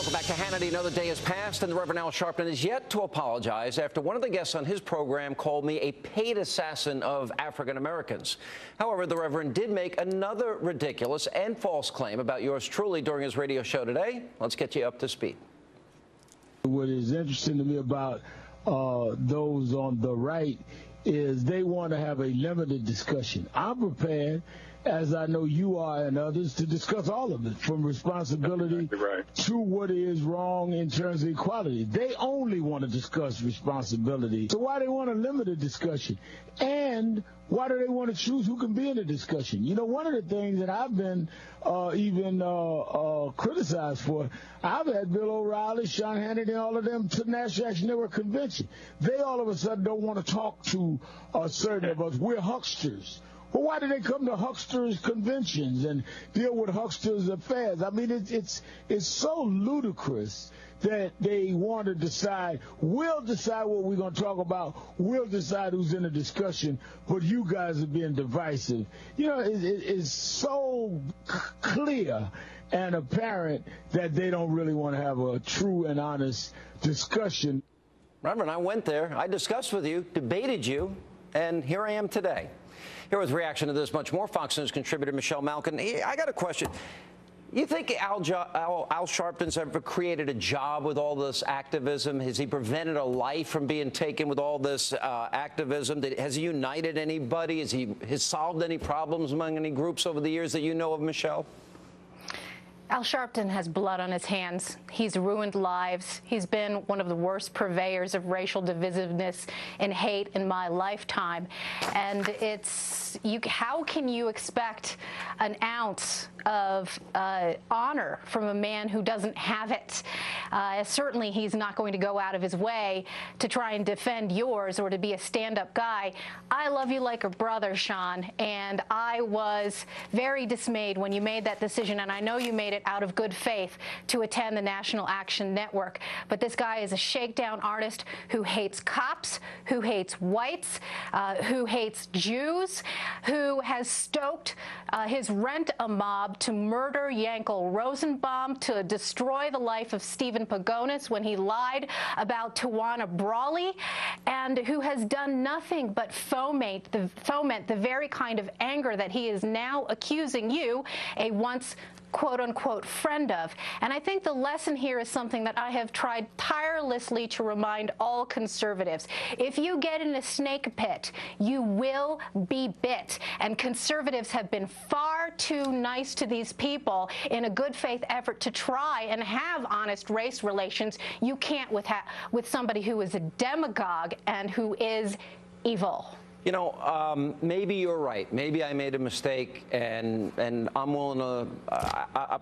Welcome back to Hannity. Another day has passed, and the Reverend Al Sharpton is yet to apologize after one of the guests on his program called me a paid assassin of African Americans. However, the Reverend did make another ridiculous and false claim about yours truly during his radio show today. Let's get you up to speed. What is interesting to me about those on the right is they want to have a limited discussion. I'm prepared, as I know you are and others, to discuss all of it, from responsibility to what is wrong in terms of equality. They only want to discuss responsibility. So why do they want a limited discussion? And why do they want to choose who can be in the discussion? You know, one of the things that I've been criticized for, I've had Bill O'Reilly, Sean Hannity, all of them to the National Action Network convention. They all of a sudden don't want to talk to certain of us. We're hucksters. Well, why do they come to hucksters conventions and deal with hucksters affairs? I mean, it's so ludicrous that they want to decide. We'll decide what we're going to talk about. We'll decide who's in the discussion, but you guys are being divisive. You know, it's so clear and apparent that they don't really want to have a true and honest discussion. Reverend, I went there. I discussed with you, debated you, and here I am today. Here with reaction to this much more, Fox News contributor Michelle Malkin. I got a question. You think Al Sharpton's ever created a job with all this activism? Has he prevented a life from being taken with all this activism? Has he united anybody? Has he solved any problems among any groups over the years that you know of, Michelle? Al Sharpton has blood on his hands. He's ruined lives. He's been one of the worst purveyors of racial divisiveness and hate in my lifetime. And how can you expect an ounce of honor from a man who doesn't have it? Certainly he's not going to go out of his way to try and defend yours or to be a stand-up guy. I love you like a brother, Sean, and I was very dismayed when you made that decision, and I know you made it out of good faith to attend the National Action Network. But this guy is a shakedown artist who hates cops, who hates whites, who hates Jews, who has stoked his rent-a-mob to murder Yankel Rosenbaum, to destroy the life of Stephen Pagonis when he lied about Tawana Brawley, and who has done nothing but foment the very kind of anger that he is now accusing you, a once quote-unquote friend of. And I think the lesson here is something that I have tried tirelessly to remind all conservatives. If you get in a snake pit, you will be bit. And conservatives have been far too nice to these people in a good faith effort to try and have honest race relations. You can't with somebody who is a demagogue and who is evil. You know, maybe you're right. Maybe I made a mistake, and I'm willing to.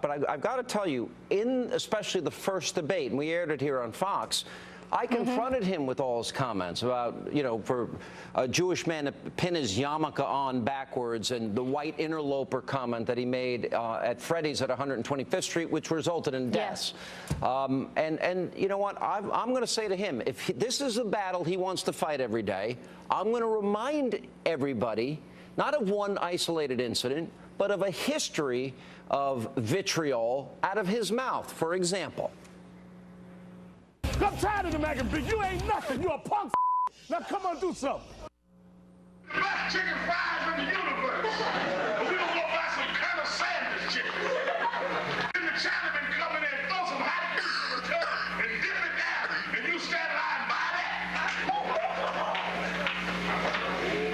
But I've got to tell you, especially the first debate, and we aired it here on Fox, I confronted him with all his comments about, you know, for a Jewish man to pin his yarmulke on backwards, and the white interloper comment that he made at Freddy's at 125th Street, which resulted in deaths. Yes. And you know what? I'm going to say to him, if this is a battle he wants to fight every day, I'm going to remind everybody, not of one isolated incident, but of a history of vitriol out of his mouth. For example. I'm tired of the mac and you ain't nothing. You a punk. Now come on, do something. Best chicken fries in the universe. But we don't go buy some Colonel Sanders chicken. Then the Chinaman come in and throw some hot grease in return and dip it down, and you stand in line and buy that.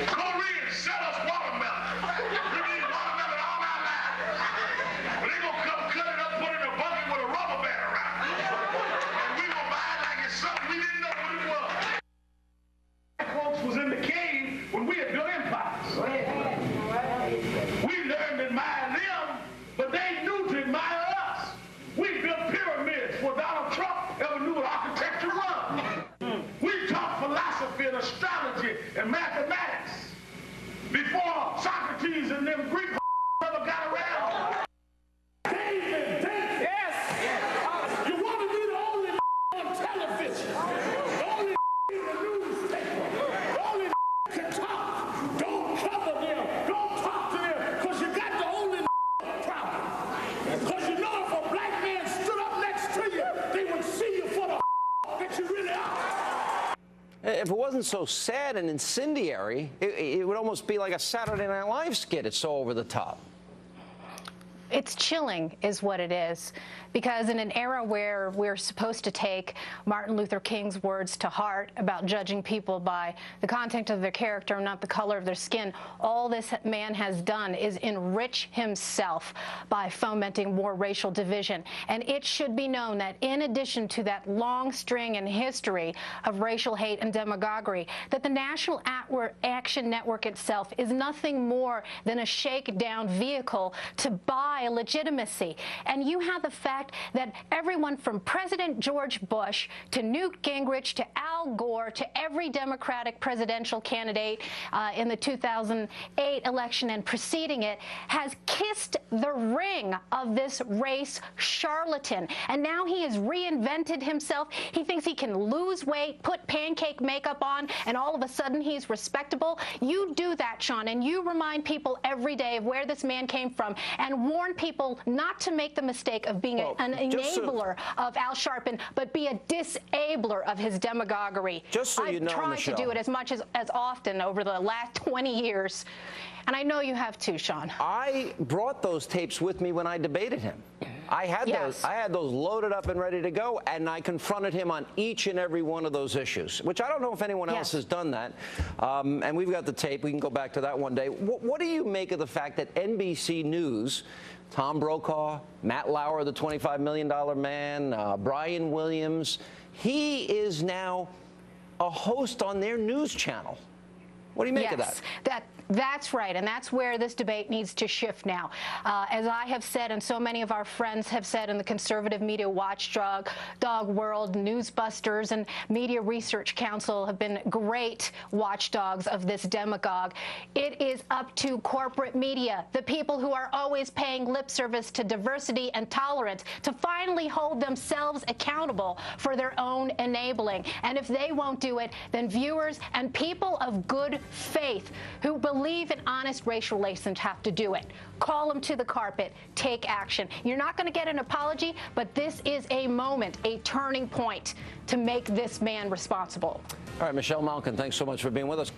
Koreans sell us watermelon. We need watermelon all our lives. But they gonna come cut it up, put it in a bucket with a rubber band around it. And we gonna buy it like it's something we didn't know what it was. Folks was in the cave when we had built empires. We learned to admire them, but they knew to admire us. if it wasn't so sad and incendiary, it would almost be like a Saturday Night Live skit. It's so over the top. It's chilling is what it is, because in an era where we're supposed to take Martin Luther King's words to heart about judging people by the content of their character, not the color of their skin, all this man has done is enrich himself by fomenting more racial division. And it should be known that in addition to that long string and history of racial hate and demagoguery, that the National Action Network itself is nothing more than a shakedown vehicle to buy legitimacy. And you have the fact that everyone from President George Bush to Newt Gingrich to Al Gore to every Democratic presidential candidate in the 2008 election and preceding it has kissed the ring of this race charlatan. And now he has reinvented himself. He thinks he can lose weight, put pancake makeup on, and all of a sudden he's respectable. You do that, Sean, and you remind people every day of where this man came from and warn people not to make the mistake of being an enabler of Al Sharpton, but be a disabler of his demagoguery. Just so you know, I've tried Michelle, to do it as much as often over the last 20 years, and I know you have too, Sean. I brought those tapes with me when I debated him. I had those. I had those loaded up and ready to go, and I confronted him on each and every one of those issues, which I don't know if anyone else has done that. And we've got the tape. We can go back to that one day. What do you make of the fact that NBC News, Tom Brokaw, Matt Lauer, the $25 million man, Brian Williams, he is now a host on their news channel? What do you make of that? That's right, and that's where this debate needs to shift now. As I have said, and so many of our friends have said in the conservative media watchdog world, Newsbusters and Media Research Council have been great watchdogs of this demagogue. It is up to corporate media, the people who are always paying lip service to diversity and tolerance, to finally hold themselves accountable for their own enabling. And if they won't do it, then viewers and people of good faith who believe in honest racial relations have to do it. Call them to the carpet. Take action. You're not going to get an apology, but this is a moment, a turning point to make this man responsible. All right, Michelle Malkin, thanks so much for being with us.